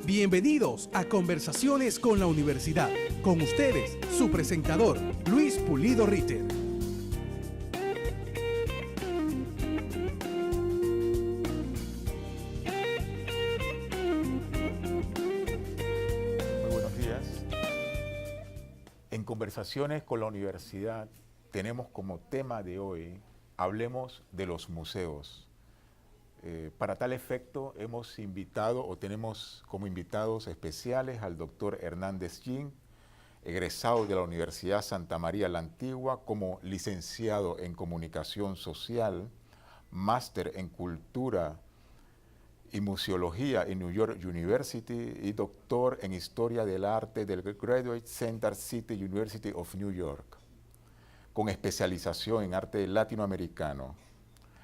Bienvenidos a Conversaciones con la Universidad. Con ustedes, su presentador, Luis Pulido Ritter. Muy buenos días. En Conversaciones con la Universidad tenemos como tema de hoy, hablemos de los museos. Para tal efecto hemos invitado o tenemos como invitados especiales al doctor Hernández Jing, egresado de la Universidad Santa María la Antigua como licenciado en Comunicación Social, máster en Cultura y Museología en New York University y doctor en Historia del Arte del Graduate Center City University of New York, con especialización en arte latinoamericano.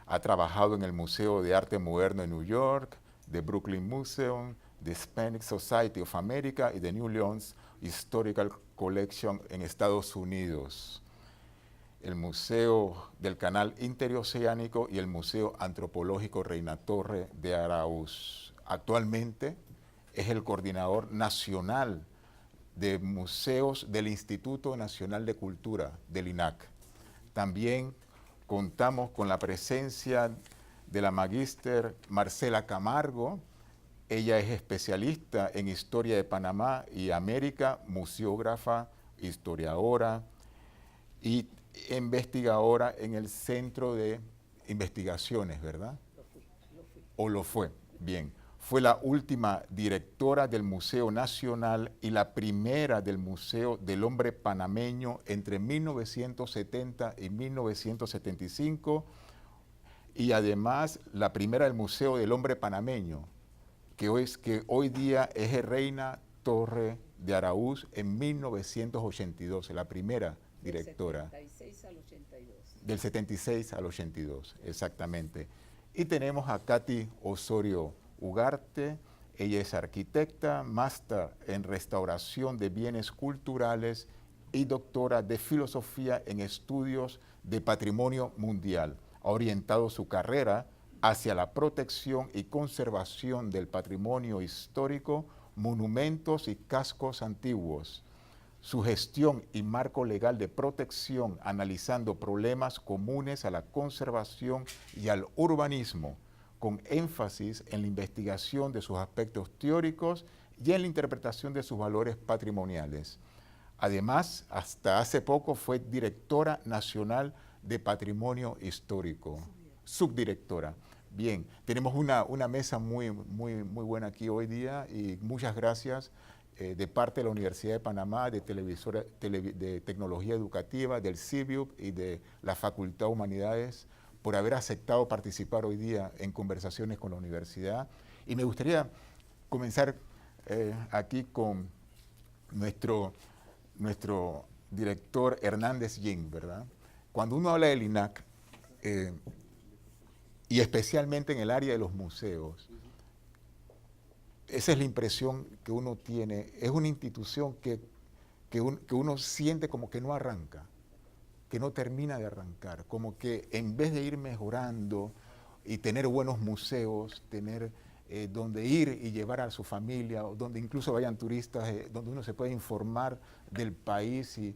Ha trabajado en el Museo de Arte Moderno en New York, the Brooklyn Museum, the Hispanic Society of America y the New Orleans Historical Collection en Estados Unidos, el Museo del Canal Interoceánico y el Museo Antropológico Reina Torre de Araúz. Actualmente es el coordinador nacional de museos del Instituto Nacional de Cultura, del INAC. También contamos con la presencia de la magíster Marcela Camargo. Ella es especialista en Historia de Panamá y América, museógrafa, historiadora y investigadora en el Centro de Investigaciones, ¿verdad? Lo fui. ¿O lo fue? Bien. Fue la última directora del Museo Nacional y la primera del Museo del Hombre Panameño entre 1970 y 1975, y además la primera del Museo del Hombre Panameño, que hoy día es Reina Torre de Araúz en 1982, la primera directora. Del 76 al 82. Del 76 al 82, exactamente. Y tenemos a Katy Osorio Ugarte. Ella es arquitecta, máster en restauración de bienes culturales y doctora de filosofía en estudios de patrimonio mundial. Ha orientado su carrera hacia la protección y conservación del patrimonio histórico, monumentos y cascos antiguos. Su gestión y marco legal de protección, analizando problemas comunes a la conservación y al urbanismo, con énfasis en la investigación de sus aspectos teóricos y en la interpretación de sus valores patrimoniales. Además, hasta hace poco fue directora nacional de Patrimonio Histórico, subdirectora. Bien, tenemos una mesa muy buena aquí hoy día y muchas gracias de parte de la Universidad de Panamá, de Tecnología Educativa, del CIVIUP y de la Facultad de Humanidades, por haber aceptado participar hoy día en Conversaciones con la Universidad. Y me gustaría comenzar aquí con nuestro director Hernández Jing, ¿verdad? Cuando uno habla del INAC, y especialmente en el área de los museos, esa es la impresión que uno tiene. Es una institución que uno siente como que no arranca, que no termina de arrancar, como que en vez de ir mejorando y tener buenos museos, tener donde ir y llevar a su familia, o donde incluso vayan turistas, donde uno se puede informar del país, y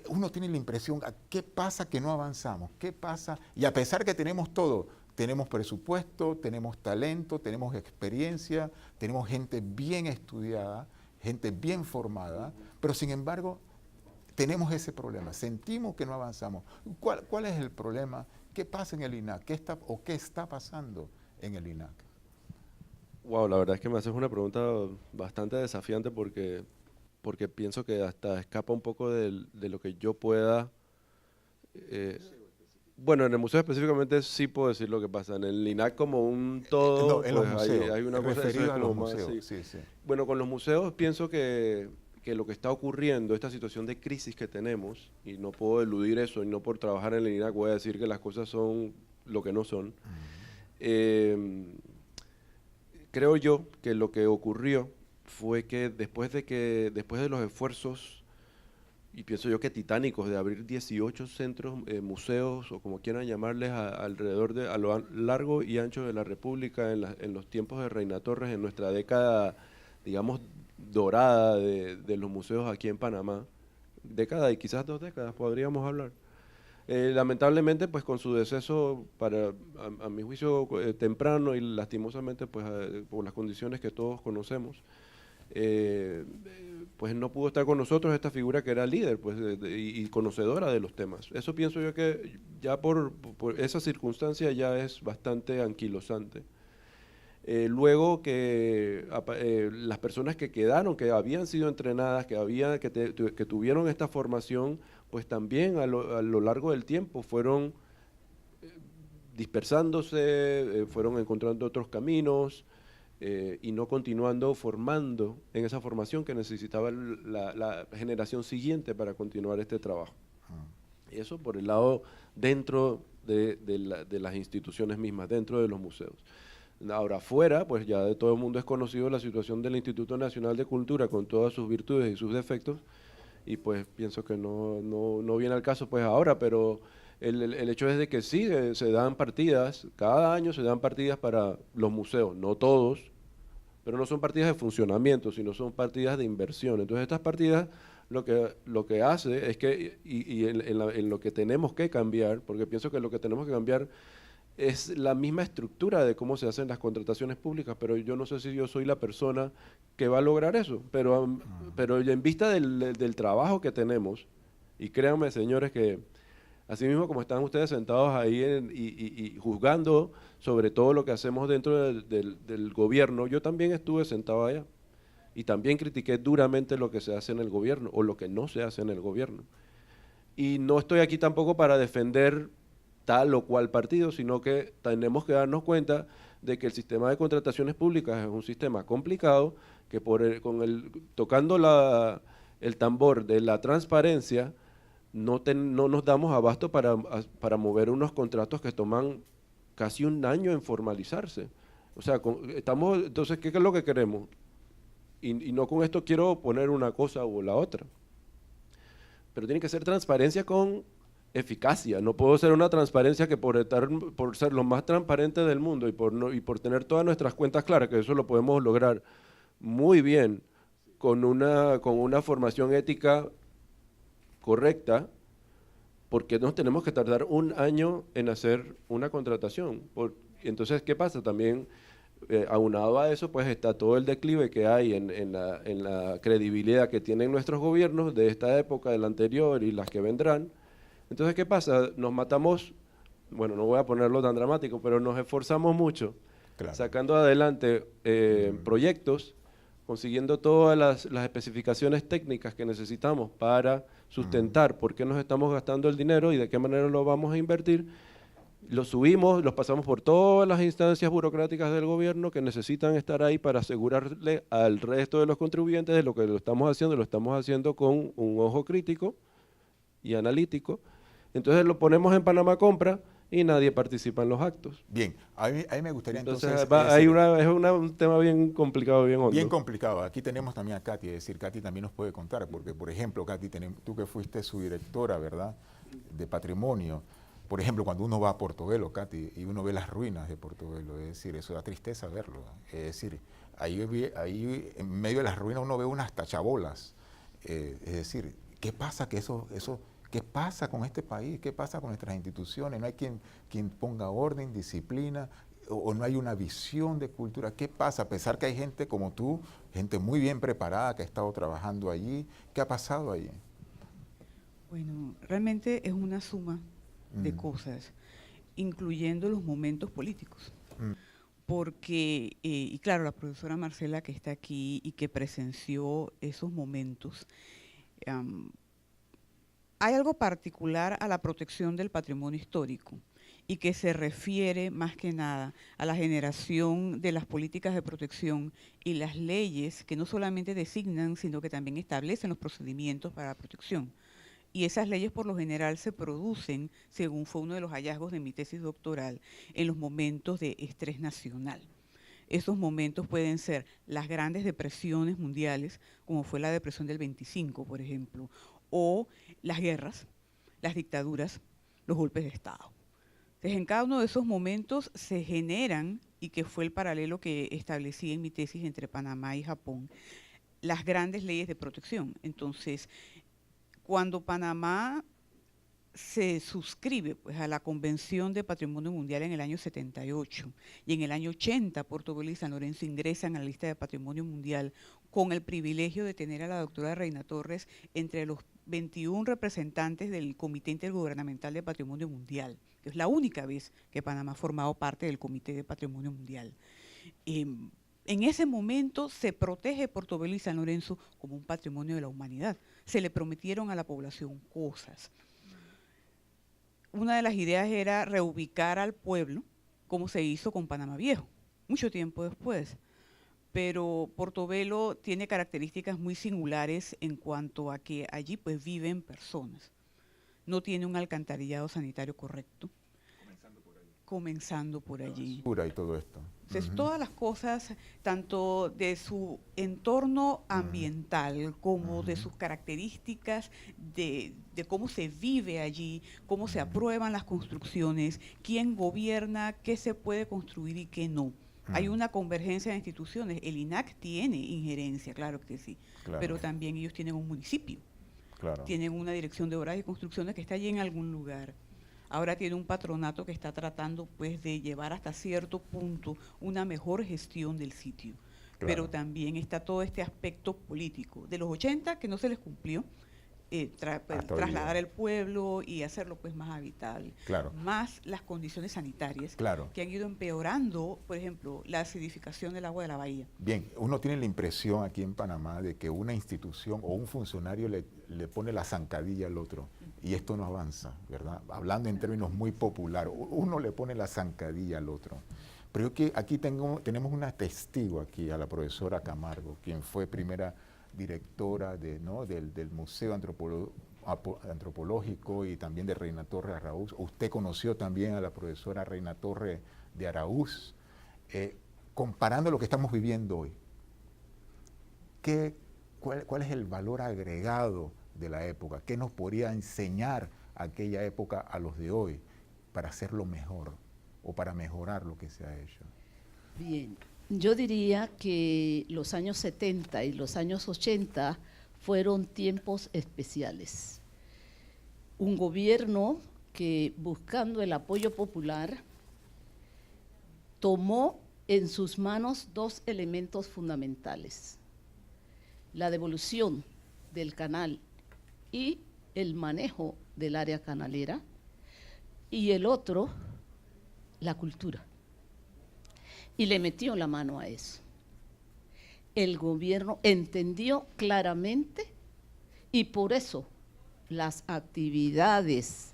uno tiene la impresión, ¿qué pasa que no avanzamos? ¿Qué pasa? Y a pesar que tenemos todo, tenemos presupuesto, tenemos talento, tenemos experiencia, tenemos gente bien estudiada, gente bien formada, pero sin embargo tenemos ese problema, sentimos que no avanzamos. ¿Cuál es el problema? ¿Qué pasa en el INAC? ¿Qué está pasando en el INAC? Wow, la verdad es que me haces una pregunta bastante desafiante porque pienso que hasta escapa un poco de lo que yo pueda. Bueno, en el museo específicamente sí puedo decir lo que pasa. En el INAC como un todo, No, en pues los museos, hay una cosa referido eso a es los como más, museos, sí. sí. Bueno, con los museos pienso que lo que está ocurriendo, esta situación de crisis que tenemos, y no puedo eludir eso, y no por trabajar en el INAC voy a decir que las cosas son lo que no son. Creo yo que lo que ocurrió fue que después de los esfuerzos, y pienso yo que titánicos, de abrir 18 centros, museos, o como quieran llamarles, a lo largo y ancho de la República en los tiempos de Reina Torres, en nuestra década digamos, dorada de los museos aquí en Panamá, década y quizás 2 décadas podríamos hablar. Lamentablemente, pues con su deceso, a mi juicio temprano y lastimosamente, pues por las condiciones que todos conocemos, pues no pudo estar con nosotros esta figura que era líder pues, y conocedora de los temas. Eso pienso yo que ya por esa circunstancia ya es bastante anquilosante. Luego que las personas que quedaron, que habían sido entrenadas, que tuvieron esta formación, pues también a lo largo del tiempo fueron dispersándose, fueron encontrando otros caminos y no continuando formando en esa formación que necesitaba la generación siguiente para continuar este trabajo. Y eso por el lado dentro de las instituciones mismas, dentro de los museos. Ahora afuera, pues ya de todo el mundo es conocido la situación del Instituto Nacional de Cultura con todas sus virtudes y sus defectos, y pues pienso que no viene al caso pues ahora, pero el hecho es de que sí, se dan partidas, cada año se dan partidas para los museos, no todos, pero no son partidas de funcionamiento, sino son partidas de inversión. Entonces estas partidas lo que hace es que, y en lo que tenemos que cambiar, porque pienso que lo que tenemos que cambiar es la misma estructura de cómo se hacen las contrataciones públicas, pero yo no sé si yo soy la persona que va a lograr eso, pero en vista del trabajo que tenemos, y créanme señores que así mismo como están ustedes sentados ahí y juzgando sobre todo lo que hacemos dentro del gobierno, yo también estuve sentado allá y también critiqué duramente lo que se hace en el gobierno o lo que no se hace en el gobierno. Y no estoy aquí tampoco para defender tal o cual partido, sino que tenemos que darnos cuenta de que el sistema de contrataciones públicas es un sistema complicado, que tocando el tambor de la transparencia, no nos damos abasto para mover unos contratos que toman casi un año en formalizarse. O sea, entonces, ¿qué es lo que queremos? Y no con esto quiero poner una cosa u la otra, pero tiene que ser transparencia con eficacia. No puedo ser una transparencia que por ser lo más transparente del mundo y por tener todas nuestras cuentas claras, que eso lo podemos lograr muy bien con una formación ética correcta, porque nos tenemos que tardar un año en hacer una contratación. Entonces, ¿qué pasa? También, aunado a eso, pues está todo el declive que hay en la credibilidad que tienen nuestros gobiernos de esta época, de la anterior y las que vendrán. Entonces, ¿qué pasa? Nos matamos, bueno, no voy a ponerlo tan dramático, pero nos esforzamos mucho sacando adelante proyectos, consiguiendo todas las especificaciones técnicas que necesitamos para sustentar por qué nos estamos gastando el dinero y de qué manera lo vamos a invertir. Los subimos, los pasamos por todas las instancias burocráticas del gobierno que necesitan estar ahí para asegurarle al resto de los contribuyentes de lo que lo estamos haciendo con un ojo crítico y analítico. Entonces lo ponemos en Panamá Compra y nadie participa en los actos. Bien, a mí me gustaría entonces... Es un tema bien complicado, bien hondo. Bien complicado. Aquí tenemos también a Katy, es decir, Katy también nos puede contar, porque por ejemplo, Katy, tú que fuiste su directora, ¿verdad?, de patrimonio. Por ejemplo, cuando uno va a Portobelo, Katy, y uno ve las ruinas de Portobelo, es decir, eso da tristeza verlo. Es decir, ahí en medio de las ruinas uno ve unas tachabolas. Es decir, ¿qué pasa ¿qué pasa con este país? ¿Qué pasa con nuestras instituciones? No hay quien ponga orden, disciplina, o no hay una visión de cultura. ¿Qué pasa? A pesar que hay gente como tú, gente muy bien preparada que ha estado trabajando allí. ¿Qué ha pasado allí? Bueno, realmente es una suma de cosas, incluyendo los momentos políticos. Porque, y claro, la profesora Marcela que está aquí y que presenció esos momentos, hay algo particular a la protección del patrimonio histórico y que se refiere más que nada a la generación de las políticas de protección y las leyes que no solamente designan, sino que también establecen los procedimientos para la protección. Y esas leyes por lo general se producen, según fue uno de los hallazgos de mi tesis doctoral, en los momentos de estrés nacional. Esos momentos pueden ser las grandes depresiones mundiales, como fue la depresión del 25, por ejemplo, o las guerras, las dictaduras, los golpes de Estado. Entonces, en cada uno de esos momentos se generan, y que fue el paralelo que establecí en mi tesis entre Panamá y Japón, las grandes leyes de protección. Entonces, cuando Panamá se suscribe pues, a la Convención de Patrimonio Mundial en el año 78 y en el año 80 Portobelo y San Lorenzo ingresan a la lista de Patrimonio Mundial con el privilegio de tener a la doctora Reina Torres entre los 21 representantes del Comité Intergubernamental de Patrimonio Mundial, que es la única vez que Panamá ha formado parte del Comité de Patrimonio Mundial. En ese momento se protege Portobelo y San Lorenzo como un patrimonio de la humanidad. Se le prometieron a la población cosas. Una de las ideas era reubicar al pueblo, como se hizo con Panamá Viejo, mucho tiempo después. Pero Portobelo tiene características muy singulares en cuanto a que allí pues viven personas. No tiene un alcantarillado sanitario correcto. Comenzando por allí. Basura y todo esto. Entonces, todas las cosas, tanto de su entorno ambiental como de sus características, de cómo se vive allí, cómo se aprueban las construcciones, quién gobierna, qué se puede construir y qué no. Hay una convergencia de instituciones. El INAC tiene injerencia, claro que sí, Claro. pero también ellos tienen un municipio, Claro. tienen una dirección de obras y construcciones que está allí en algún lugar. Ahora tiene un patronato que está tratando pues de llevar hasta cierto punto una mejor gestión del sitio. Claro. Pero también está todo este aspecto político. De los 80 que no se les cumplió, trasladar el pueblo y hacerlo pues más habitable. Claro. Más las condiciones sanitarias Claro. que han ido empeorando, por ejemplo, la acidificación del agua de la bahía. Bien, uno tiene la impresión aquí en Panamá de que una institución o un funcionario le pone la zancadilla al otro y esto no avanza, ¿verdad? Hablando en términos muy populares, uno le pone la zancadilla al otro. Pero yo que aquí tenemos una testigo aquí, a la profesora Camargo, quien fue primera directora del Museo Antropológico y también de Reina Torres de Araúz. Usted conoció también a la profesora Reina Torres de Araúz. Comparando lo que estamos viviendo hoy, ¿cuál es el valor agregado de la época? ¿Qué nos podría enseñar aquella época a los de hoy para hacerlo mejor o para mejorar lo que se ha hecho? Bien, yo diría que los años 70 y los años 80 fueron tiempos especiales. Un gobierno que, buscando el apoyo popular, tomó en sus manos dos elementos fundamentales: la devolución del canal y el manejo del área canalera, y el otro, la cultura. Y le metió la mano a eso. El gobierno entendió claramente y por eso las actividades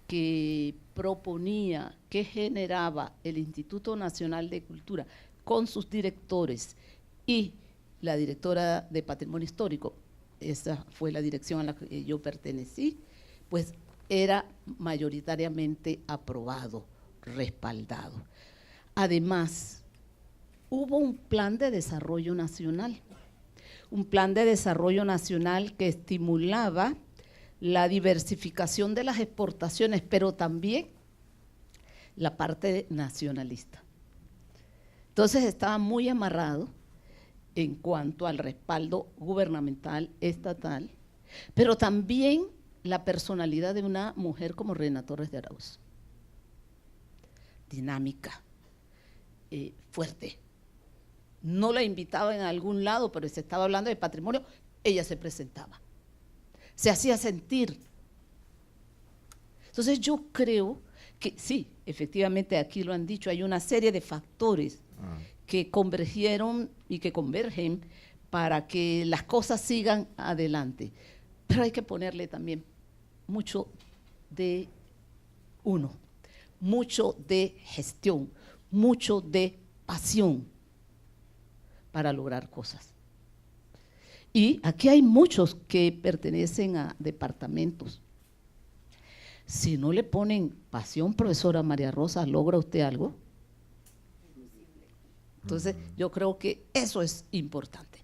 que proponía, que generaba el Instituto Nacional de Cultura con sus directores y la directora de Patrimonio Histórico, esa fue la dirección a la que yo pertenecí, pues era mayoritariamente aprobado, respaldado. Además, hubo un plan de desarrollo nacional, que estimulaba la diversificación de las exportaciones, pero también la parte nacionalista. Entonces estaba muy amarrado en cuanto al respaldo gubernamental, estatal, pero también la personalidad de una mujer como Reina Torres de Araúz. Dinámica, fuerte. No la invitaba en algún lado, pero se estaba hablando de patrimonio, ella se presentaba, se hacía sentir. Entonces yo creo que sí, efectivamente aquí lo han dicho, hay una serie de factores que convergieron y que convergen para que las cosas sigan adelante. Pero hay que ponerle también mucho de uno, mucho de gestión, mucho de pasión para lograr cosas. Y aquí hay muchos que pertenecen a departamentos. Si no le ponen pasión, profesora María Rosa, ¿logra usted algo? Entonces, yo creo que eso es importante,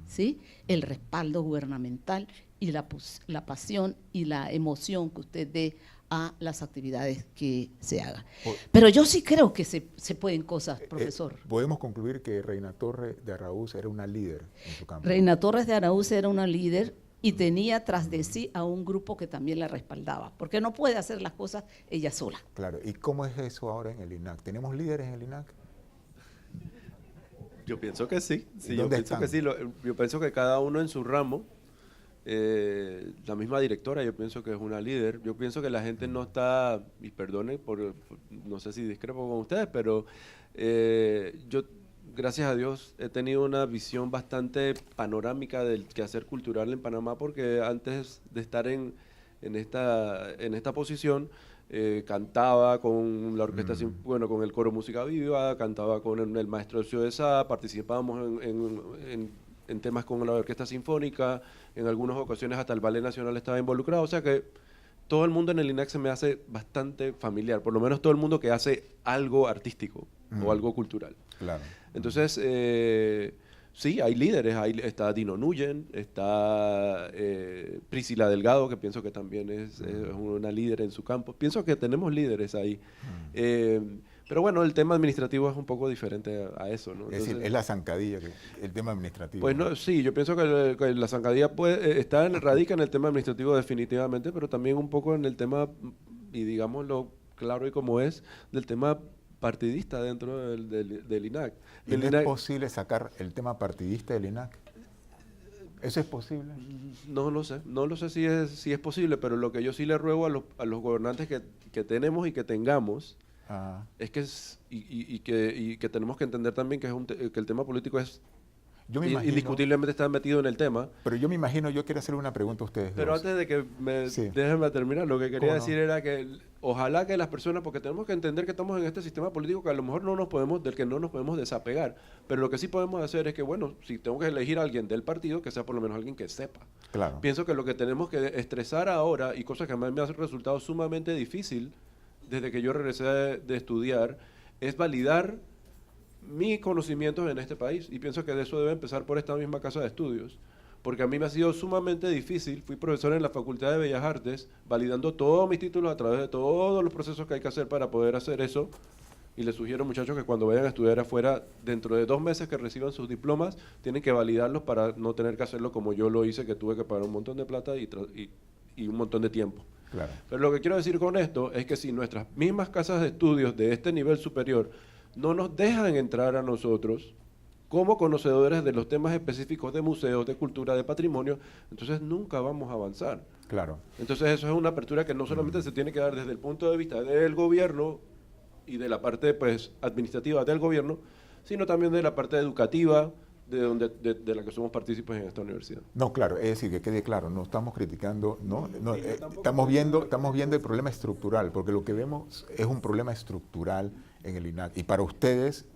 ¿sí? El respaldo gubernamental y la pasión y la emoción que usted dé a las actividades que se hagan. Por- Pero yo sí creo que se pueden cosas, profesor. Podemos concluir que Reina Torres de Araúz era una líder en su campo. Reina Torres de Araúz era una líder y tenía tras de sí a un grupo que también la respaldaba, porque no puede hacer las cosas ella sola. Claro, ¿y cómo es eso ahora en el INAC? ¿Tenemos líderes en el INAC? Yo pienso que sí, yo ¿Dónde pienso están? que sí, yo pienso que cada uno en su ramo, la misma directora yo pienso que es una líder, yo pienso que la gente no está, y perdone, no sé si discrepo con ustedes, pero yo, gracias a Dios, he tenido una visión bastante panorámica del quehacer cultural en Panamá, porque antes de estar en esta posición, cantaba con la orquesta, bueno, con el coro Música Viva, cantaba con el maestro Ocio de Sá, participábamos en temas con la orquesta sinfónica, en algunas ocasiones hasta el Ballet Nacional estaba involucrado, o sea que todo el mundo en el INAC se me hace bastante familiar, por lo menos todo el mundo que hace algo artístico o algo cultural. Claro. Entonces, sí, hay líderes, está Dino Nuyen, está Priscila Delgado, que pienso que también es una líder en su campo. Pienso que tenemos líderes ahí. Pero bueno, el tema administrativo es un poco diferente a eso, ¿no? Es decir, es la zancadilla, el tema administrativo. Pues no, sí, yo pienso que la zancadilla radica en el tema administrativo definitivamente, pero también un poco en el tema, y digámoslo claro y como es, del tema partidista dentro del INAC. ¿Y no es posible sacar el tema partidista del INAC? ¿Eso es posible? No lo sé si es posible, pero lo que yo sí le ruego a los gobernantes que tenemos y que tengamos, es que tenemos que entender también que el tema político es Yo me imagino, indiscutiblemente está metido en el tema. Pero yo me imagino, yo quiero hacerle una pregunta a ustedes Pero dos. antes de que déjenme terminar, lo que quería decir era que ojalá que las personas, porque tenemos que entender que estamos en este sistema político que a lo mejor del que no nos podemos desapegar, pero lo que sí podemos hacer es que, bueno, si tengo que elegir a alguien del partido, que sea por lo menos alguien que sepa. Claro. Pienso que lo que tenemos que estresar ahora, y cosa que a mí me ha resultado sumamente difícil desde que yo regresé de estudiar, es validar mis conocimientos en este país, y pienso que de eso debe empezar por esta misma casa de estudios, porque a mí me ha sido sumamente difícil. Fui profesor en la Facultad de Bellas Artes, validando todos mis títulos a través de todos los procesos que hay que hacer para poder hacer eso, y les sugiero, muchachos, que cuando vayan a estudiar afuera, dentro de 2 meses que reciban sus diplomas, tienen que validarlos para no tener que hacerlo como yo lo hice, que tuve que pagar un montón de plata y un montón de tiempo. Claro. Pero lo que quiero decir con esto es que si nuestras mismas casas de estudios de este nivel superior no nos dejan entrar a nosotros como conocedores de los temas específicos de museos, de cultura, de patrimonio, entonces nunca vamos a avanzar. Claro. Entonces eso es una apertura que no solamente se tiene que dar desde el punto de vista del gobierno y de la parte pues administrativa del gobierno, sino también de la parte educativa, de la que somos partícipes en esta universidad. No, claro, es decir, que quede claro, no estamos criticando, estamos viendo el problema estructural, porque lo que vemos es un problema estructural en el INAC. Y para ustedes,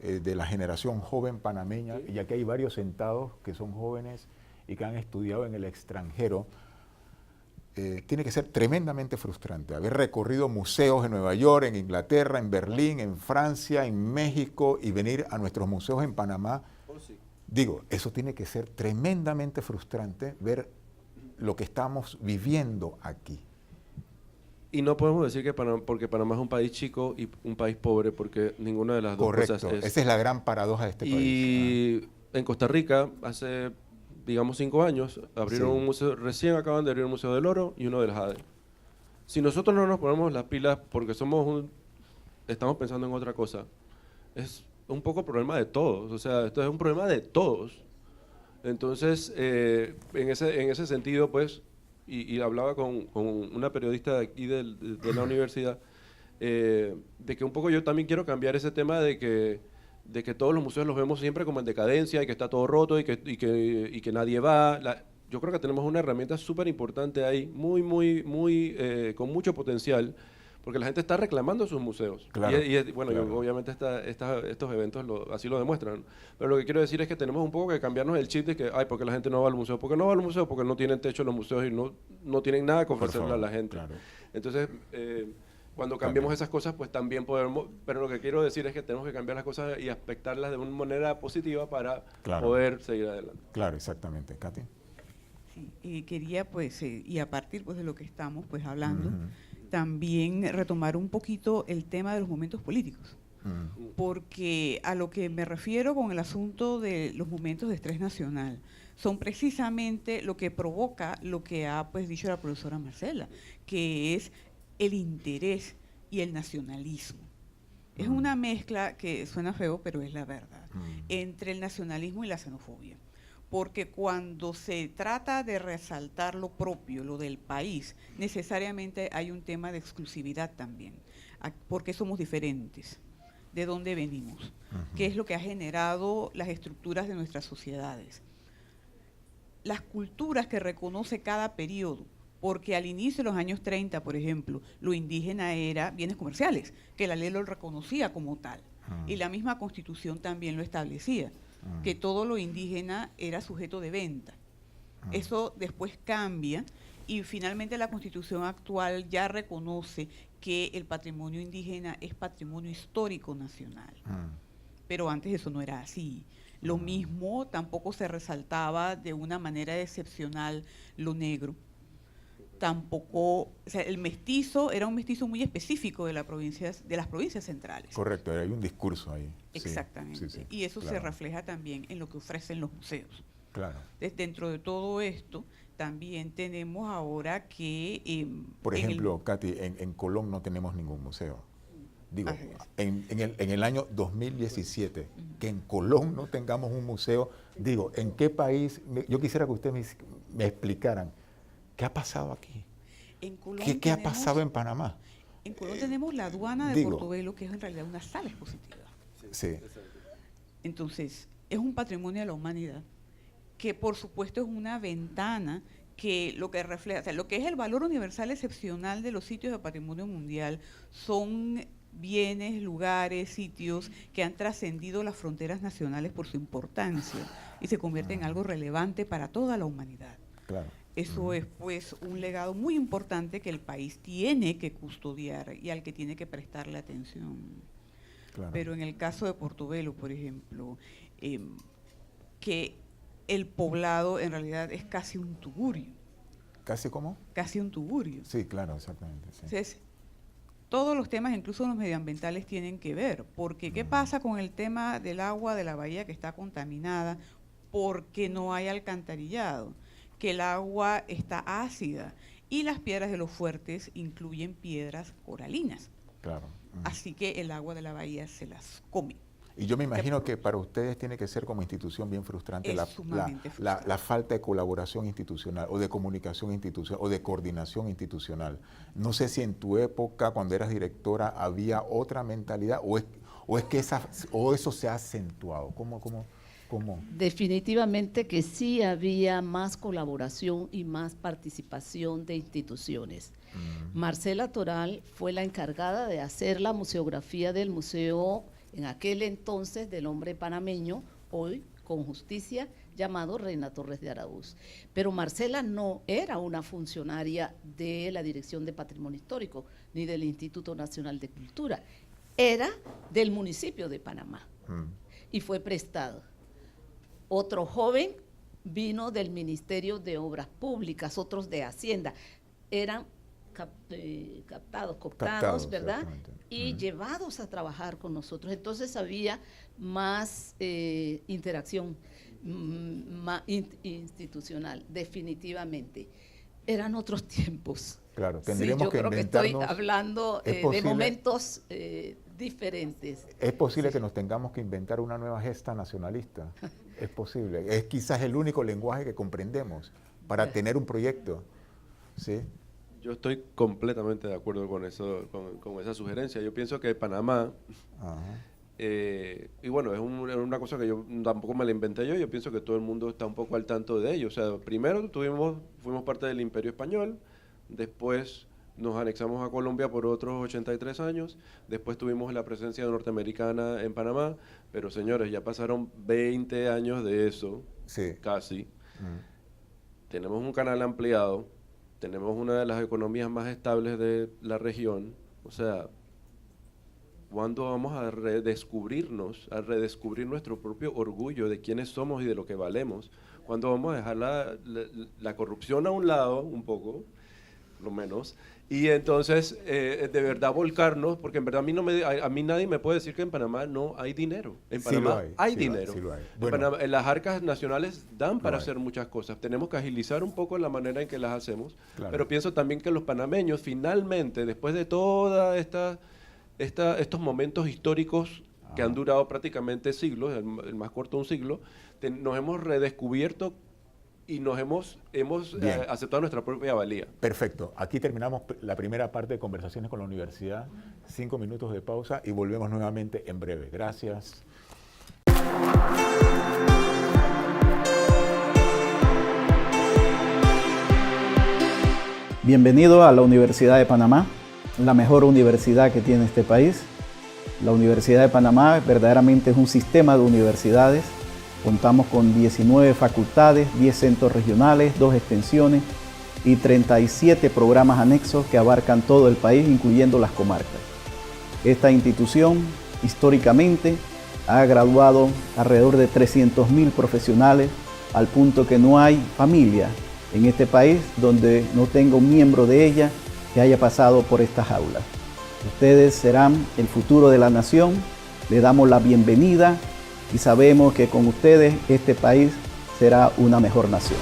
de la generación joven panameña, y aquí hay varios sentados que son jóvenes y que han estudiado en el extranjero, tiene que ser tremendamente frustrante haber recorrido museos en Nueva York, en Inglaterra, en Berlín, en Francia, en México, y venir a nuestros museos en Panamá. Digo, eso tiene que ser tremendamente frustrante, ver lo que estamos viviendo aquí. Y no podemos decir que porque Panamá es un país chico y un país pobre, porque ninguna de las dos cosas es. Esa es la gran paradoja de este país. Y en Costa Rica, hace, digamos, 5 años, abrieron un museo, recién acaban de abrir un museo del oro y uno del jade. Si nosotros no nos ponemos las pilas porque estamos pensando en otra cosa, es un poco problema de todos, o sea, esto es un problema de todos. Entonces, en ese sentido, pues, y hablaba con una periodista de aquí de la universidad, de que un poco yo también quiero cambiar ese tema de que todos los museos los vemos siempre como en decadencia y que está todo roto y que nadie va. Yo creo que tenemos una herramienta súper importante ahí, con mucho potencial, porque la gente está reclamando sus museos. Claro, Bueno, claro. Obviamente estos eventos así lo demuestran. Pero lo que quiero decir es que tenemos un poco que cambiarnos el chip de que, ¿por qué la gente no va al museo? ¿Por qué no va al museo? Porque no tienen techo los museos y no tienen nada que ofrecerle a la gente. Claro. Entonces, cuando cambiemos esas cosas, pues también podemos... Pero lo que quiero decir es que tenemos que cambiar las cosas y aspectarlas de una manera positiva para poder seguir adelante. Claro, exactamente. Katy. Sí, quería pues, y a partir pues de lo que estamos pues hablando, también retomar un poquito el tema de los momentos políticos, porque a lo que me refiero con el asunto de los momentos de estrés nacional son precisamente lo que provoca lo que ha pues dicho la profesora Marcela, que es el interés y el nacionalismo. Es una mezcla que suena feo, pero es la verdad, entre el nacionalismo y la xenofobia. Porque cuando se trata de resaltar lo propio, lo del país, necesariamente hay un tema de exclusividad también, porque somos diferentes, de dónde venimos, qué es lo que ha generado las estructuras de nuestras sociedades, las culturas que reconoce cada periodo, porque al inicio de los años 30, por ejemplo, lo indígena era bienes comerciales, que la ley lo reconocía como tal, y la misma Constitución también lo establecía, que todo lo indígena era sujeto de venta. Eso después cambia y finalmente la Constitución actual ya reconoce que el patrimonio indígena es patrimonio histórico nacional. Pero antes eso no era así. Lo mismo, tampoco se resaltaba de una manera excepcional lo negro. Tampoco, o sea, el mestizo era un mestizo muy específico de las provincias centrales. Correcto, hay un discurso ahí. Exactamente. Sí, Y eso claro. se refleja también en lo que ofrecen los museos. Claro. Dentro de todo esto, también tenemos ahora que... Por ejemplo, Katy, en Colón no tenemos ningún museo. Digo, en el año 2017, que en Colón no tengamos un museo, digo, ¿en qué país? Yo quisiera que ustedes me explicaran, ¿qué ha pasado aquí? En Colón ¿Qué ha pasado en Panamá? En Colón tenemos la aduana de Portobelo, que es en realidad una sala expositiva. Sí. Entonces, es un patrimonio de la humanidad, que por supuesto es una ventana que lo que refleja, o sea, lo que es el valor universal excepcional de los sitios de patrimonio mundial son bienes, lugares, sitios que han trascendido las fronteras nacionales por su importancia y se convierten en algo relevante para toda la humanidad. Claro. Eso es pues un legado muy importante que el país tiene que custodiar y al que tiene que prestarle atención. Claro. Pero en el caso de Portobelo, por ejemplo, que el poblado en realidad es casi un tugurio. ¿Casi cómo? Casi un tugurio. Sí, claro, exactamente. Sí. Entonces, todos los temas, incluso los medioambientales, tienen que ver. Porque, ¿qué pasa con el tema del agua de la bahía que está contaminada? Porque no hay alcantarillado, que el agua está ácida y las piedras de los fuertes incluyen piedras coralinas. Claro. Así que el agua de la bahía se las come. Y yo me imagino que para ustedes tiene que ser como institución bien frustrante la falta de colaboración institucional o de comunicación institucional o de coordinación institucional. No sé si en tu época, cuando eras directora, había otra mentalidad o es que eso se ha acentuado. ¿Cómo? Definitivamente que sí había más colaboración y más participación de instituciones. Marcela Toral fue la encargada de hacer la museografía del museo en aquel entonces del hombre panameño, hoy con justicia, llamado Reina Torres de Araúz. Pero Marcela no era una funcionaria de la Dirección de Patrimonio Histórico ni del Instituto Nacional de Cultura, era del municipio de Panamá y fue prestada. Otro joven vino del Ministerio de Obras Públicas, otros de Hacienda. Eran cooptados, ¿verdad? Y llevados a trabajar con nosotros. Entonces había más interacción más institucional, definitivamente. Eran otros tiempos. Claro, tendríamos yo creo que estoy hablando de momentos diferentes. ¿Es posible que nos tengamos que inventar una nueva gesta nacionalista? Es posible. Es quizás el único lenguaje que comprendemos para tener un proyecto. ¿Sí? Yo estoy completamente de acuerdo con eso, con esa sugerencia. Yo pienso que Panamá, y bueno, es una cosa que yo tampoco me la inventé yo pienso que todo el mundo está un poco al tanto de ello. O sea, primero fuimos parte del Imperio Español, después nos anexamos a Colombia por otros 83 años, después tuvimos la presencia norteamericana en Panamá, pero señores, ya pasaron 20 años de eso, sí, casi. Tenemos un canal ampliado, tenemos una de las economías más estables de la región. O sea, ¿cuándo vamos a redescubrir nuestro propio orgullo de quiénes somos y de lo que valemos? ¿Cuándo vamos a dejar la corrupción a un lado, un poco, lo menos, Y entonces, de verdad, volcarnos, porque en verdad a mí nadie me puede decir que en Panamá no hay dinero. En Sí Panamá lo hay, hay sí lo hay, dinero. sí lo hay. En Bueno. Panamá, las arcas nacionales dan para hay. hacer muchas cosas. Tenemos que agilizar un poco la manera en que las hacemos. Claro. Pero pienso también que los panameños, finalmente, después de toda estos momentos históricos que han durado prácticamente siglos, el más corto un siglo, nos hemos redescubierto y nos hemos aceptado nuestra propia valía. Perfecto. Aquí terminamos la primera parte de conversaciones con la universidad. 5 minutos de pausa y volvemos nuevamente en breve. Gracias. Bienvenido a la Universidad de Panamá, la mejor universidad que tiene este país. La Universidad de Panamá verdaderamente es un sistema de universidades. Contamos con 19 facultades, 10 centros regionales, 2 extensiones y 37 programas anexos que abarcan todo el país, incluyendo las comarcas. Esta institución históricamente ha graduado alrededor de 300.000 profesionales, al punto que no hay familia en este país donde no tenga un miembro de ella que haya pasado por estas aulas. Ustedes serán el futuro de la nación, le damos la bienvenida y sabemos que con ustedes este país será una mejor nación.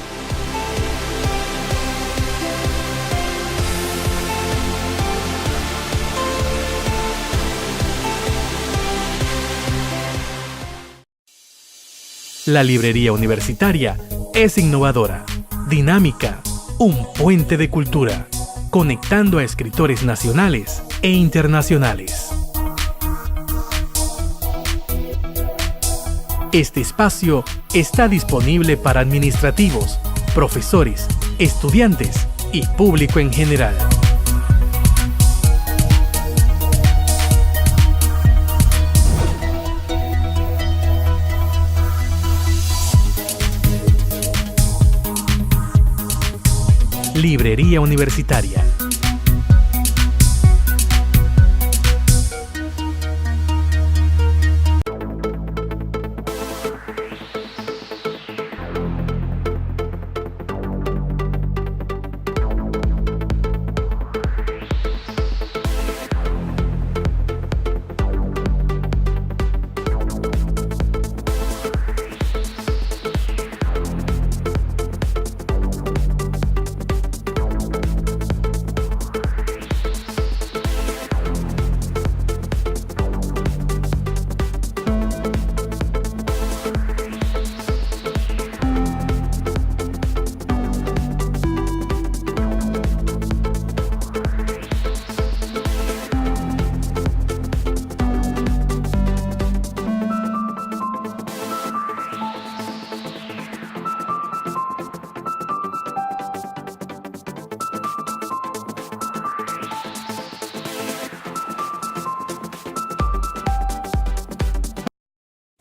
La librería universitaria es innovadora, dinámica, un puente de cultura, conectando a escritores nacionales e internacionales. Este espacio está disponible para administrativos, profesores, estudiantes y público en general. Librería universitaria.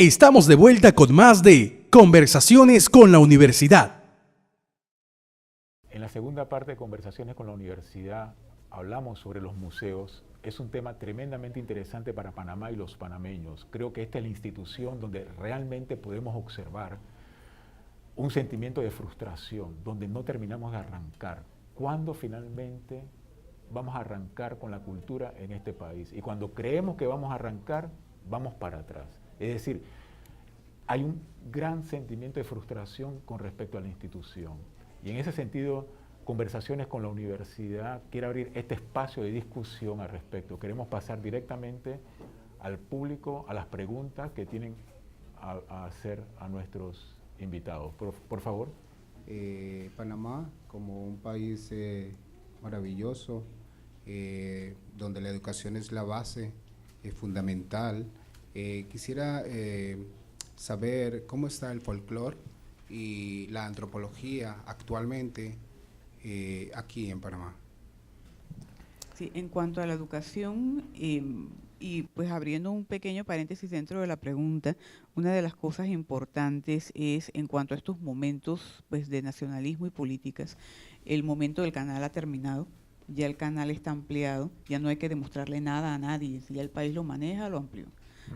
Estamos de vuelta con más de Conversaciones con la Universidad. En la segunda parte de Conversaciones con la Universidad hablamos sobre los museos. Es un tema tremendamente interesante para Panamá y los panameños. Creo que esta es la institución donde realmente podemos observar un sentimiento de frustración, donde no terminamos de arrancar. ¿Cuándo finalmente vamos a arrancar con la cultura en este país? Y cuando creemos que vamos a arrancar, vamos para atrás. Es decir, hay un gran sentimiento de frustración con respecto a la institución. Y en ese sentido, Conversaciones con la Universidad quiere abrir este espacio de discusión al respecto. Queremos pasar directamente al público, a las preguntas que tienen a hacer a nuestros invitados. Por favor. Panamá, como un país maravilloso, donde la educación es la base, es fundamental. Quisiera saber cómo está el folclore y la antropología actualmente aquí en Panamá. Sí, en cuanto a la educación, y pues abriendo un pequeño paréntesis dentro de la pregunta, una de las cosas importantes es, en cuanto a estos momentos pues, de nacionalismo y políticas, el momento del canal ha terminado. Ya el canal está ampliado, ya no hay que demostrarle nada a nadie, si ya el país lo maneja, lo amplió.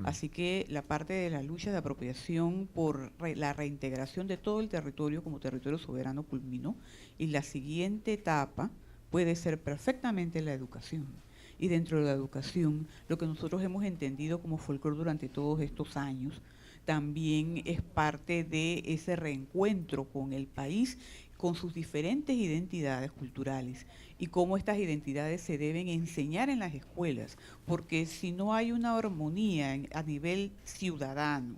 Así que la parte de la lucha de apropiación por la reintegración de todo el territorio como territorio soberano culminó, y la siguiente etapa puede ser perfectamente la educación. Y dentro de la educación, lo que nosotros hemos entendido como folclore durante todos estos años, también es parte de ese reencuentro con el país, con sus diferentes identidades culturales y cómo estas identidades se deben enseñar en las escuelas, porque si no hay una armonía a nivel ciudadano,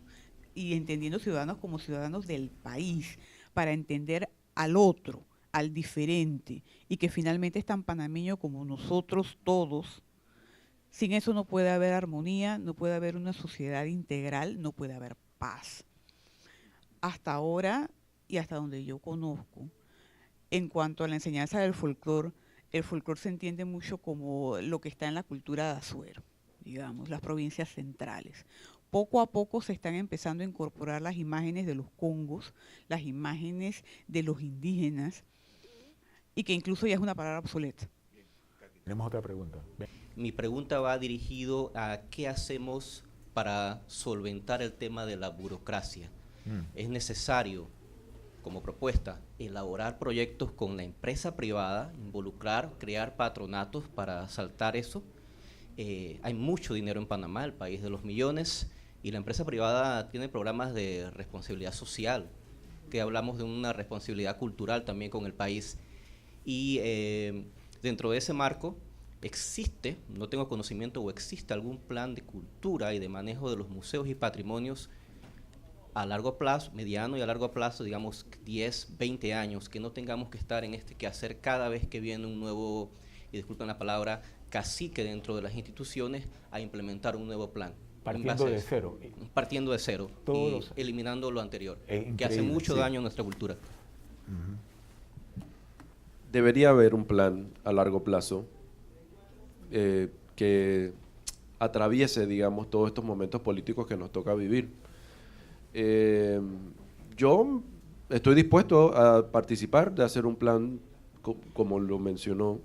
y entendiendo ciudadanos como ciudadanos del país, para entender al otro, al diferente, y que finalmente es tan panameño como nosotros todos, sin eso no puede haber armonía, no puede haber una sociedad integral, no puede haber paz. Hasta ahora, y hasta donde yo conozco, en cuanto a la enseñanza del folclore, el folclore se entiende mucho como lo que está en la cultura de Azuero, digamos, las provincias centrales. Poco a poco se están empezando a incorporar las imágenes de los congos, las imágenes de los indígenas, y que incluso ya es una palabra obsoleta. Tenemos otra pregunta. Mi pregunta va dirigido a qué hacemos para solventar el tema de la burocracia. Es necesario, como propuesta, elaborar proyectos con la empresa privada, involucrar, crear patronatos para saltar eso. Hay mucho dinero en Panamá, el país de los millones, y la empresa privada tiene programas de responsabilidad social, que hablamos de una responsabilidad cultural también con el país. Y dentro de ese marco existe, no tengo conocimiento, o existe algún plan de cultura y de manejo de los museos y patrimonios a largo plazo, mediano y a largo plazo, digamos 10, 20 años, que no tengamos que estar en este quehacer cada vez que viene un nuevo, y disculpen la palabra, cacique dentro de las instituciones a implementar un nuevo plan. Partiendo de cero. Partiendo de cero y eliminando lo anterior, que hace mucho daño a nuestra cultura. Debería haber un plan a largo plazo que atraviese, digamos, todos estos momentos políticos que nos toca vivir. Yo estoy dispuesto a participar de hacer un plan como lo mencionó,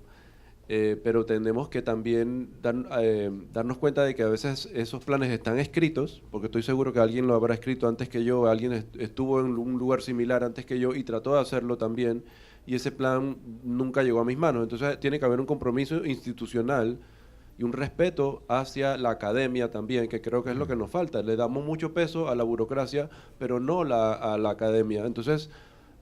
pero tenemos que también darnos cuenta de que a veces esos planes están escritos, porque estoy seguro que alguien lo habrá escrito antes que yo, alguien estuvo en un lugar similar antes que yo y trató de hacerlo también, y ese plan nunca llegó a mis manos. Entonces tiene que haber un compromiso institucional y un respeto hacia la academia también, que creo que es lo que nos falta. Le damos mucho peso a la burocracia, pero no a la academia. Entonces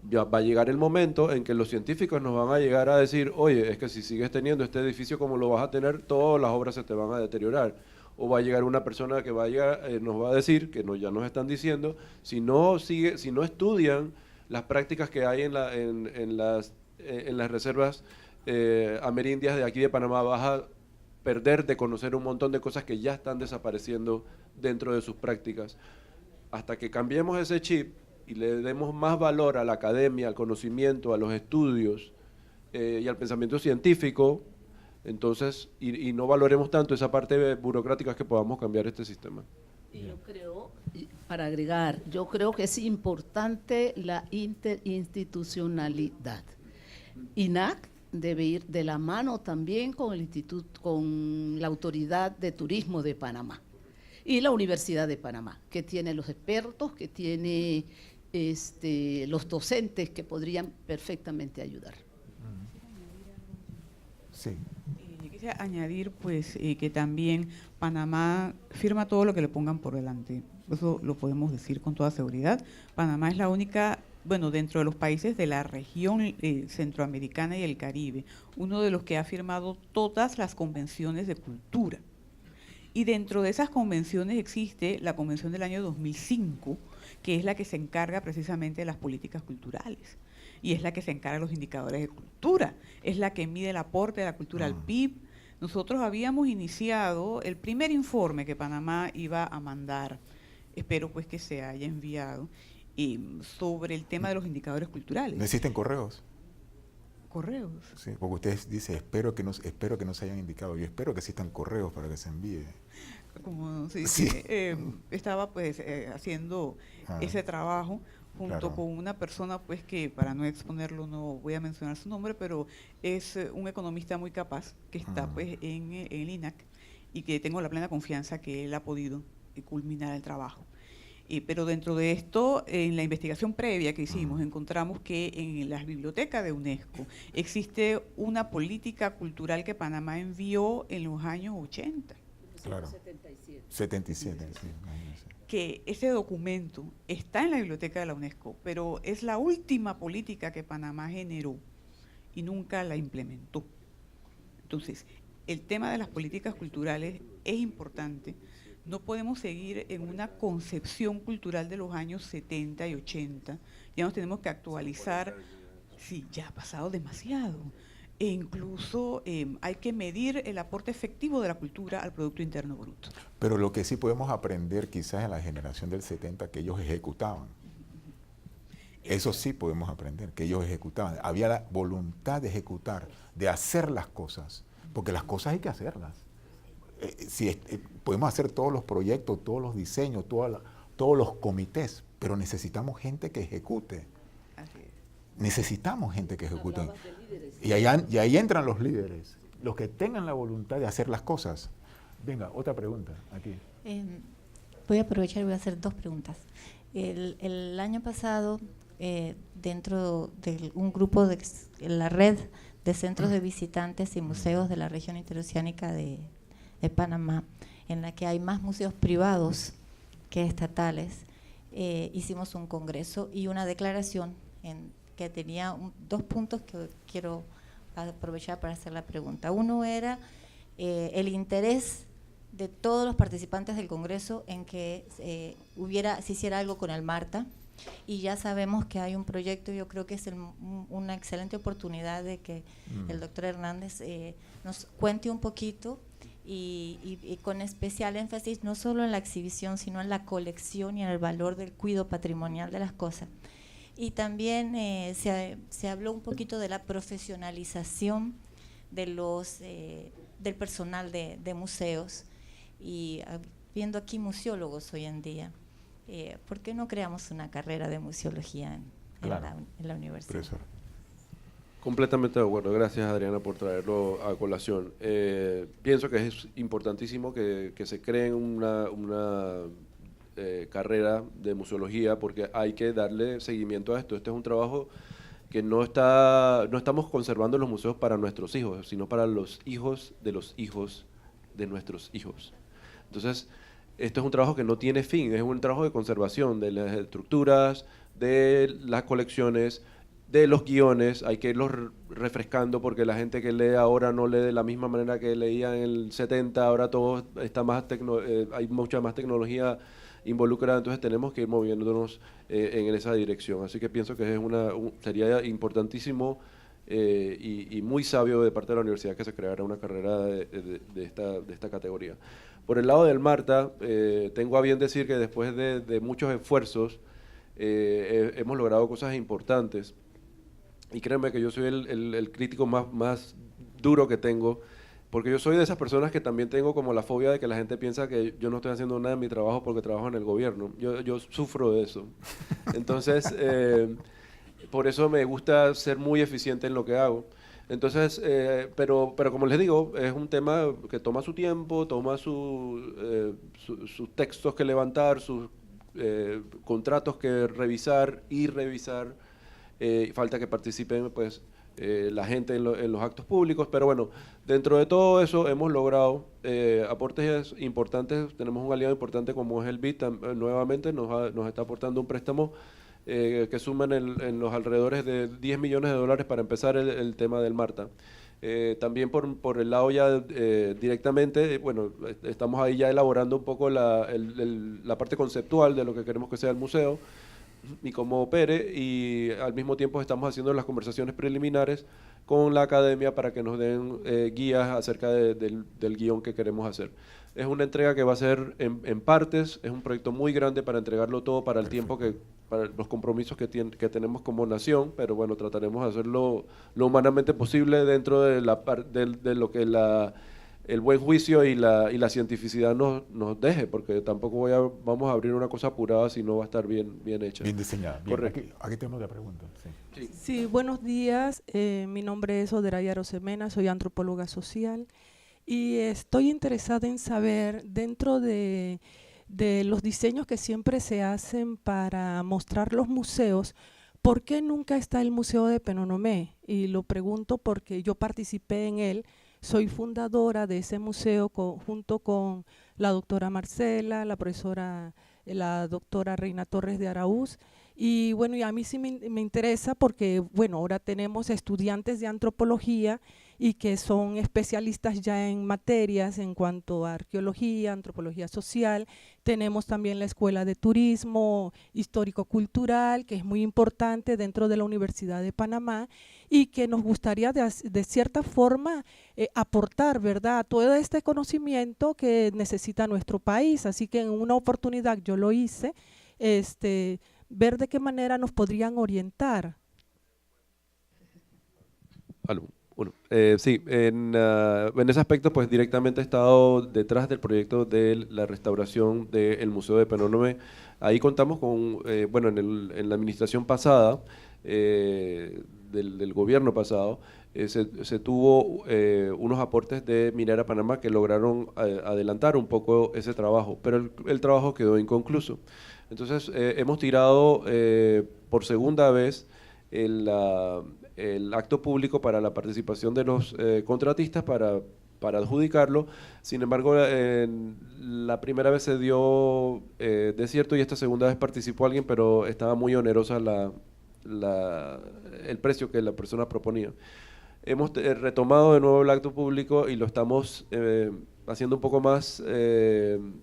ya va a llegar el momento en que los científicos nos van a llegar a decir, oye, es que si sigues teniendo este edificio como lo vas a tener, todas las obras se te van a deteriorar. O va a llegar una persona que nos va a decir, que ya nos están diciendo, si no estudian las prácticas que hay en las reservas amerindias de aquí de Panamá, vas a perder de conocer un montón de cosas que ya están desapareciendo dentro de sus prácticas. Hasta que cambiemos ese chip y le demos más valor a la academia, al conocimiento, a los estudios y al pensamiento científico, entonces, y no valoremos tanto esa parte burocrática, que podamos cambiar este sistema. Yo creo, para agregar, yo creo que es importante la interinstitucionalidad. INAC debe ir de la mano también con el instituto, con la Autoridad de Turismo de Panamá y la Universidad de Panamá, que tiene los expertos, que tiene los docentes que podrían perfectamente ayudar. Sí. Yo quisiera añadir pues que también Panamá firma todo lo que le pongan por delante. Eso lo podemos decir con toda seguridad. Panamá es la única, bueno, dentro de los países de la región centroamericana y el Caribe, uno de los que ha firmado todas las convenciones de cultura. Y dentro de esas convenciones existe la convención del año 2005, que es la que se encarga precisamente de las políticas culturales. Y es la que se encarga de los indicadores de cultura, es la que mide el aporte de la cultura al PIB. Nosotros habíamos iniciado el primer informe que Panamá iba a mandar, espero pues que se haya enviado, sobre el tema de los indicadores culturales. ¿No existen correos? Correos. Sí, porque usted dice, espero que no se hayan indicado. Yo espero que existan correos para que se envíe. Como, sí, Sí. estaba pues haciendo ese trabajo junto con una persona pues que, para no exponerlo, no voy a mencionar su nombre, pero es un economista muy capaz que está pues en el INAC y que tengo la plena confianza que él ha podido culminar el trabajo. Pero dentro de esto, en la investigación previa que hicimos, encontramos que en las bibliotecas de UNESCO existe una política cultural que Panamá envió en los años 80. Claro. 77, sí, imagínense. Que ese documento está en la biblioteca de la UNESCO, pero es la última política que Panamá generó y nunca la implementó. Entonces, el tema de las políticas culturales es importante. No podemos seguir en una concepción cultural de los años 70 y 80. Ya nos tenemos que actualizar. Sí, ya ha pasado demasiado. E incluso hay que medir el aporte efectivo de la cultura al Producto Interno Bruto. Pero lo que sí podemos aprender quizás en la generación del 70, que ellos ejecutaban. Eso sí podemos aprender, que ellos ejecutaban. Había la voluntad de ejecutar, de hacer las cosas, porque las cosas hay que hacerlas. Podemos hacer todos los proyectos, todos los diseños, todos los comités, pero necesitamos gente que ejecute. Así es. Necesitamos gente que ejecute. Y ahí entran los líderes, los que tengan la voluntad de hacer las cosas. Venga, otra pregunta aquí. Voy a aprovechar y voy a hacer dos preguntas. El año pasado, dentro de un grupo de la red de centros de visitantes y museos de la región interoceánica de Panamá, en la que hay más museos privados que estatales, hicimos un congreso y una declaración que tenía dos puntos que quiero aprovechar para hacer la pregunta. Uno era el interés de todos los participantes del congreso en que se hiciera algo con el MARTA, y ya sabemos que hay un proyecto. Yo creo que es una excelente oportunidad de que el doctor Hernández nos cuente un poquito y con especial énfasis no solo en la exhibición, sino en la colección y en el valor del cuidado patrimonial de las cosas. Y también se habló un poquito de la profesionalización del personal de museos, y viendo aquí museólogos hoy en día, ¿por qué no creamos una carrera de museología en la universidad? Profesor. Completamente de acuerdo. Gracias, Adriana, por traerlo a colación. Pienso que es importantísimo que se cree una carrera de museología, porque hay que darle seguimiento a esto. Este es un trabajo que no estamos conservando los museos para nuestros hijos, sino para los hijos de nuestros hijos. Entonces, esto es un trabajo que no tiene fin, es un trabajo de conservación de las estructuras, de las colecciones, de los guiones. Hay que irlos refrescando, porque la gente que lee ahora no lee de la misma manera que leía en el 70, ahora todo está más hay mucha más tecnología involucrada, entonces tenemos que ir moviéndonos en esa dirección. Así que pienso que sería importantísimo y muy sabio de parte de la universidad que se creara una carrera de esta categoría. Por el lado del MARTA, tengo a bien decir que después de muchos esfuerzos hemos logrado cosas importantes, y créanme que yo soy el crítico más duro que tengo, porque yo soy de esas personas que también tengo como la fobia de que la gente piensa que yo no estoy haciendo nada en mi trabajo porque trabajo en el gobierno. Yo sufro de eso. Entonces, por eso me gusta ser muy eficiente en lo que hago. Entonces, pero como les digo, es un tema que toma su tiempo, toma sus textos que levantar, sus contratos que revisar y revisar. Falta que participen pues la gente en los actos públicos, pero bueno, dentro de todo eso hemos logrado aportes importantes. Tenemos un aliado importante como es el BID, nuevamente nos está aportando un préstamo que suman en los alrededores de $10 millones para empezar el tema del MARTA. También por el lado ya directamente, bueno, estamos ahí ya elaborando un poco la parte conceptual de lo que queremos que sea el museo y cómo opere, y al mismo tiempo estamos haciendo las conversaciones preliminares con la academia para que nos den guías acerca del guión que queremos hacer. Es una entrega que va a ser en partes, es un proyecto muy grande para entregarlo todo para el tiempo para los compromisos que tenemos como nación, pero bueno, trataremos de hacerlo lo humanamente posible dentro de lo que el buen juicio y la cientificidad nos deje, porque tampoco vamos a abrir una cosa apurada si no va a estar bien hecha. Bien diseñada. Bien. Correcto. Aquí tenemos la pregunta. Sí. Sí, buenos días. Mi nombre es Oderaya Rosemena, soy antropóloga social y estoy interesada en saber, dentro de de los diseños que siempre se hacen para mostrar los museos, ¿por qué nunca está el Museo de Penonomé? Y lo pregunto porque yo participé en él, soy fundadora de ese museo junto con la doctora Marcela, la doctora Reina Torres de Araúz. Y bueno, y a mí sí me interesa porque, bueno, ahora tenemos estudiantes de antropología y que son especialistas ya en materias en cuanto a arqueología, antropología social. Tenemos también la Escuela de Turismo Histórico-Cultural, que es muy importante dentro de la Universidad de Panamá y que nos gustaría de cierta forma aportar, ¿verdad?, todo este conocimiento que necesita nuestro país. Así que en una oportunidad yo lo hice, ver de qué manera nos podrían orientar. Bueno, sí, en ese aspecto pues directamente he estado detrás del proyecto de la restauración del Museo de Penonomé. Ahí contamos con, bueno, en la administración pasada, del gobierno pasado, se tuvo unos aportes de Minera Panamá que lograron adelantar un poco ese trabajo, pero el trabajo quedó inconcluso. Entonces hemos tirado por segunda vez el acto público para la participación de los contratistas para adjudicarlo. Sin embargo, la primera vez se dio desierto y esta segunda vez participó alguien, pero estaba muy onerosa el precio que la persona proponía. Hemos retomado de nuevo el acto público y lo estamos haciendo un poco más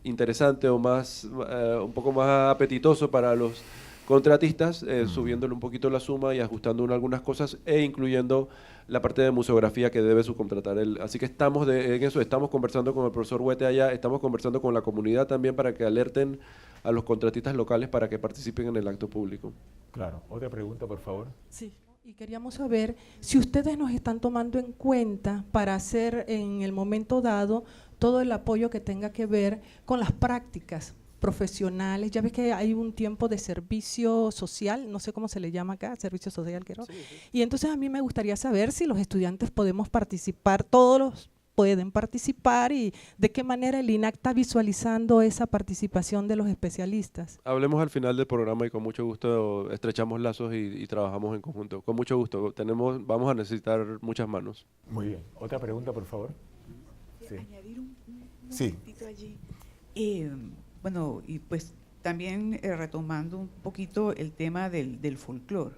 interesante o un poco más apetitoso para los contratistas, subiéndole un poquito la suma y ajustando algunas cosas e incluyendo la parte de museografía que debe subcontratar él. Así que estamos en eso, estamos conversando con el profesor Huete allá, estamos conversando con la comunidad también para que alerten a los contratistas locales para que participen en el acto público. Claro. Otra pregunta, por favor. Sí. Y queríamos saber si ustedes nos están tomando en cuenta para hacer en el momento dado todo el apoyo que tenga que ver con las prácticas profesionales. Ya ves que hay un tiempo de servicio social, no sé cómo se le llama acá, servicio social, creo. Sí, sí. Y entonces a mí me gustaría saber si los estudiantes podemos participar, todos pueden participar y de qué manera el INAC está visualizando esa participación de los especialistas. Hablemos al final del programa y con mucho gusto estrechamos lazos y trabajamos en conjunto. Con mucho gusto. Vamos a necesitar muchas manos. Muy bien. Otra pregunta, por favor. Sí. Añadir un sí. momentito allí. Bueno, y pues también retomando un poquito el tema del folclore,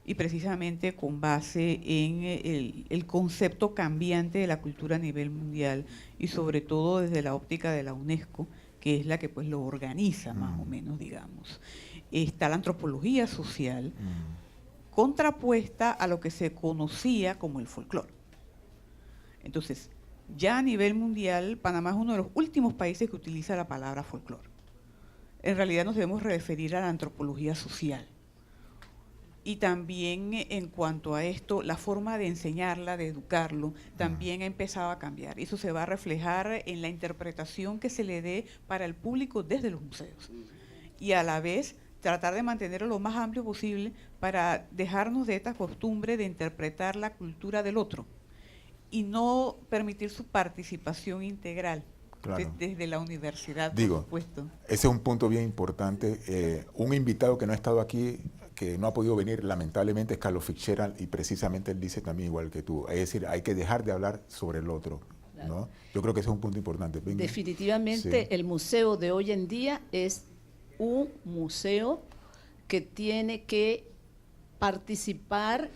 y precisamente con base en el concepto cambiante de la cultura a nivel mundial y sobre todo desde la óptica de la UNESCO, que es la que pues lo organiza más o menos, digamos. Está la antropología social contrapuesta a lo que se conocía como el folclore. Entonces, ya a nivel mundial, Panamá es uno de los últimos países que utiliza la palabra folclore. En realidad nos debemos referir a la antropología social. Y también en cuanto a esto, la forma de enseñarla, de educarlo, también ha empezado a cambiar. Eso se va a reflejar en la interpretación que se le dé para el público desde los museos. Y a la vez tratar de mantenerlo lo más amplio posible para dejarnos de esta costumbre de interpretar la cultura del otro y no permitir su participación integral. Claro. Desde la universidad, por supuesto. Ese es un punto bien importante. Un invitado que no ha estado aquí, que no ha podido venir, lamentablemente, es Carlos Fitzgerald, y precisamente él dice también igual que tú. Es decir, hay que dejar de hablar sobre el otro, claro, ¿no? Yo creo que ese es un punto importante. Venga. Definitivamente, sí. El museo de hoy en día es un museo que tiene que participar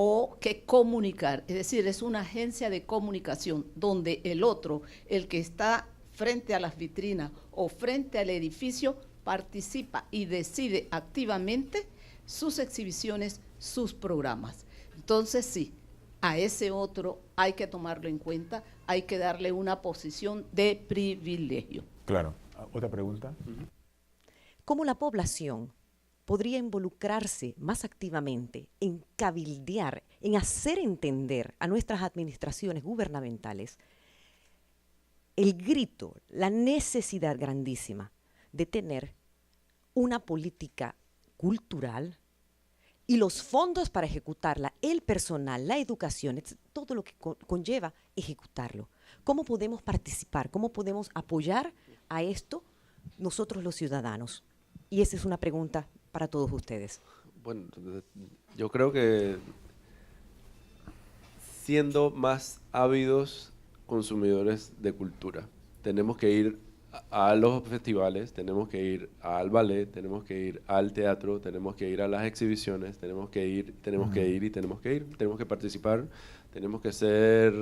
o que comunicar, es decir, es una agencia de comunicación donde el otro, el que está frente a las vitrinas o frente al edificio, participa y decide activamente sus exhibiciones, sus programas. Entonces sí, a ese otro hay que tomarlo en cuenta, hay que darle una posición de privilegio. Claro. ¿Otra pregunta? ¿Cómo la población podría involucrarse más activamente en cabildear, en hacer entender a nuestras administraciones gubernamentales el grito, la necesidad grandísima de tener una política cultural y los fondos para ejecutarla, el personal, la educación, todo lo que conlleva ejecutarlo? ¿Cómo podemos participar? ¿Cómo podemos apoyar a esto nosotros los ciudadanos? Y esa es una pregunta para todos ustedes. Bueno, yo creo que siendo más ávidos consumidores de cultura, tenemos que ir a los festivales, tenemos que ir al ballet, tenemos que ir al teatro, tenemos que ir a las exhibiciones, tenemos que ir, tenemos que participar, tenemos que ser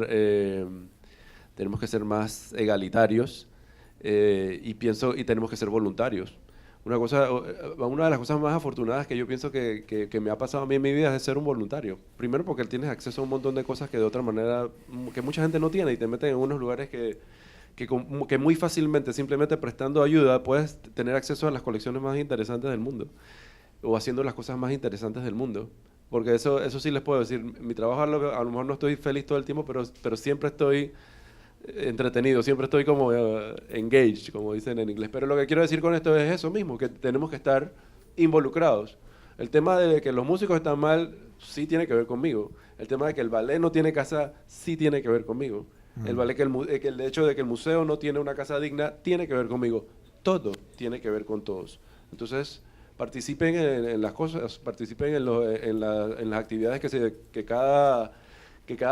más egalitarios y tenemos que ser voluntarios. Una de las cosas más afortunadas que yo pienso que me ha pasado a mí en mi vida es ser un voluntario. Primero porque tienes acceso a un montón de cosas que de otra manera, que mucha gente no tiene, y te meten en unos lugares que muy fácilmente, simplemente prestando ayuda, puedes tener acceso a las colecciones más interesantes del mundo, o haciendo las cosas más interesantes del mundo. Porque eso sí les puedo decir, mi trabajo a lo mejor no estoy feliz todo el tiempo, pero siempre estoy entretenido, siempre estoy como engaged, como dicen en inglés. Pero lo que quiero decir con esto es eso mismo, que tenemos que estar involucrados. El tema de que los músicos están mal, sí tiene que ver conmigo. El tema de que el ballet no tiene casa, sí tiene que ver conmigo. El ballet, el hecho de que el museo no tiene una casa digna, tiene que ver conmigo. Todo tiene que ver con todos. Entonces, participen en las cosas, participen en las actividades que cada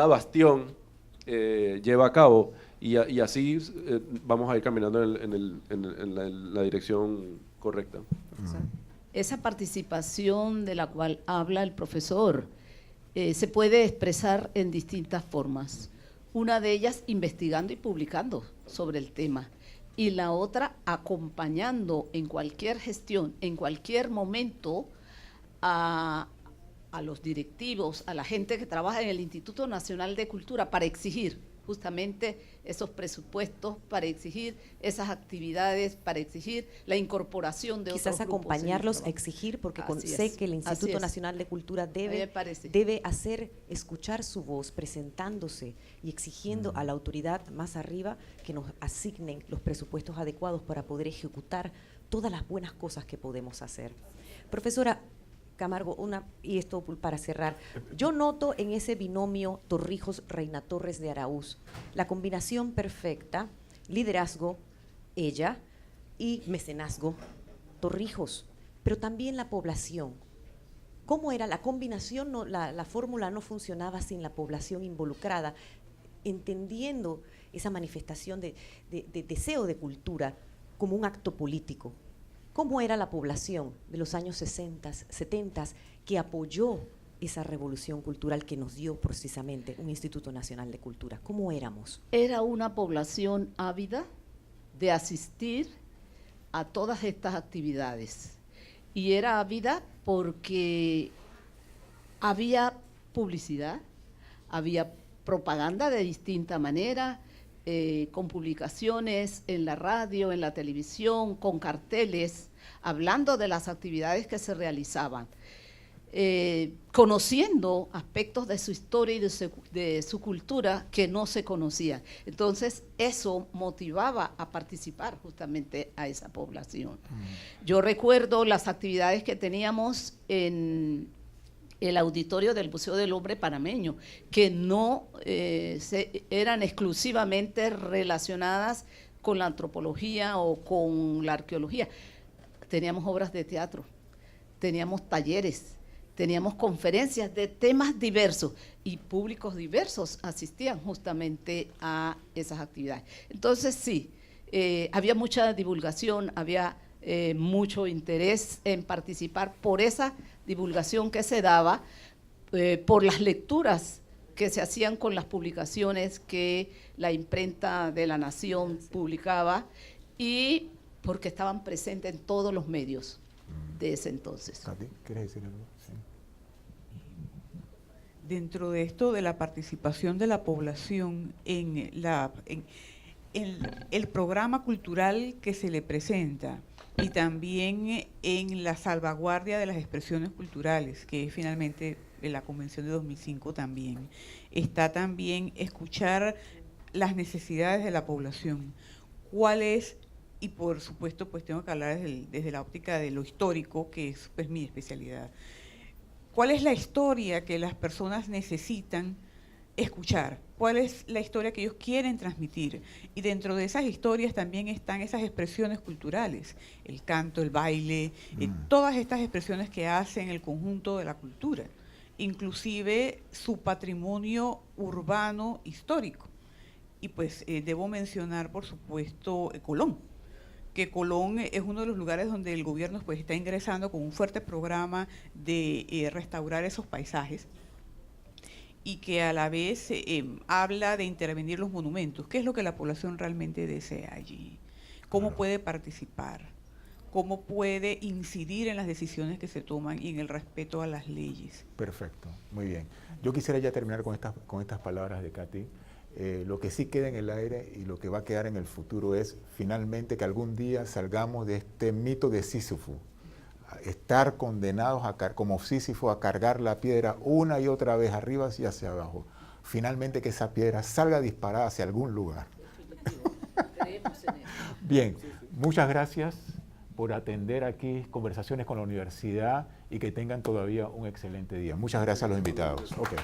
bastión lleva a cabo, y así vamos a ir caminando en la dirección correcta. Esa participación de la cual habla el profesor se puede expresar en distintas formas. Una de ellas investigando y publicando sobre el tema, y la otra acompañando en cualquier gestión, en cualquier momento, a los directivos, a la gente que trabaja en el Instituto Nacional de Cultura para exigir justamente esos presupuestos, para exigir esas actividades, para exigir la incorporación de quizás otros grupos. Acompañarlos a exigir, porque sé que el Instituto Nacional de Cultura debe hacer escuchar su voz, presentándose y exigiendo a la autoridad más arriba que nos asignen los presupuestos adecuados para poder ejecutar todas las buenas cosas que podemos hacer. Profesora Camargo, y esto para cerrar, yo noto en ese binomio Torrijos-Reina Torres de Araúz la combinación perfecta, liderazgo, ella, y mecenazgo, Torrijos, pero también la población. ¿Cómo era la combinación? La fórmula no funcionaba sin la población involucrada, entendiendo esa manifestación de deseo de cultura como un acto político. ¿Cómo era la población de los años 60, 70 que apoyó esa revolución cultural que nos dio precisamente un Instituto Nacional de Cultura? ¿Cómo éramos? Era una población ávida de asistir a todas estas actividades, y era ávida porque había publicidad, había propaganda de distinta manera, con publicaciones en la radio, en la televisión, con carteles, hablando de las actividades que se realizaban, conociendo aspectos de su historia y de su cultura que no se conocían. Entonces, eso motivaba a participar justamente a esa población. Yo recuerdo las actividades que teníamos en el auditorio del Museo del Hombre Panameño, que no eran exclusivamente relacionadas con la antropología o con la arqueología. Teníamos obras de teatro, teníamos talleres, teníamos conferencias de temas diversos, y públicos diversos asistían justamente a esas actividades. Entonces sí, había mucha divulgación, había mucho interés en participar por esa divulgación que se daba, por las lecturas que se hacían con las publicaciones que la imprenta de La Nación publicaba, y porque estaban presentes en todos los medios de ese entonces. ¿Katy, quieres decir algo? Sí. Dentro de esto de la participación de la población en el programa cultural que se le presenta, y también en la salvaguardia de las expresiones culturales, que es finalmente la Convención de 2005 también, está también escuchar las necesidades de la población. ¿Cuál es? Y por supuesto, pues tengo que hablar desde la óptica de lo histórico, que es pues mi especialidad. ¿Cuál es la historia que las personas necesitan escuchar? cuál es la historia que ellos quieren transmitir. Y dentro de esas historias también están esas expresiones culturales, el canto, el baile, todas estas expresiones que hacen el conjunto de la cultura, inclusive su patrimonio urbano histórico. Y pues debo mencionar, por supuesto, Colón, que Colón es uno de los lugares donde el gobierno pues está ingresando con un fuerte programa de restaurar esos paisajes, y que a la vez habla de intervenir los monumentos. ¿Qué es lo que la población realmente desea allí? ¿Cómo puede participar? ¿Cómo puede incidir en las decisiones que se toman y en el respeto a las leyes? Perfecto, muy bien. Yo quisiera ya terminar con estas palabras de Katy. Lo que sí queda en el aire y lo que va a quedar en el futuro es finalmente que algún día salgamos de este mito de Sísifo, estar condenados como Sísifo a cargar la piedra una y otra vez arriba y hacia abajo. Finalmente que esa piedra salga disparada hacia algún lugar. Bien, muchas gracias por atender aquí Conversaciones con la Universidad y que tengan todavía un excelente día. Muchas gracias a los invitados. Okay.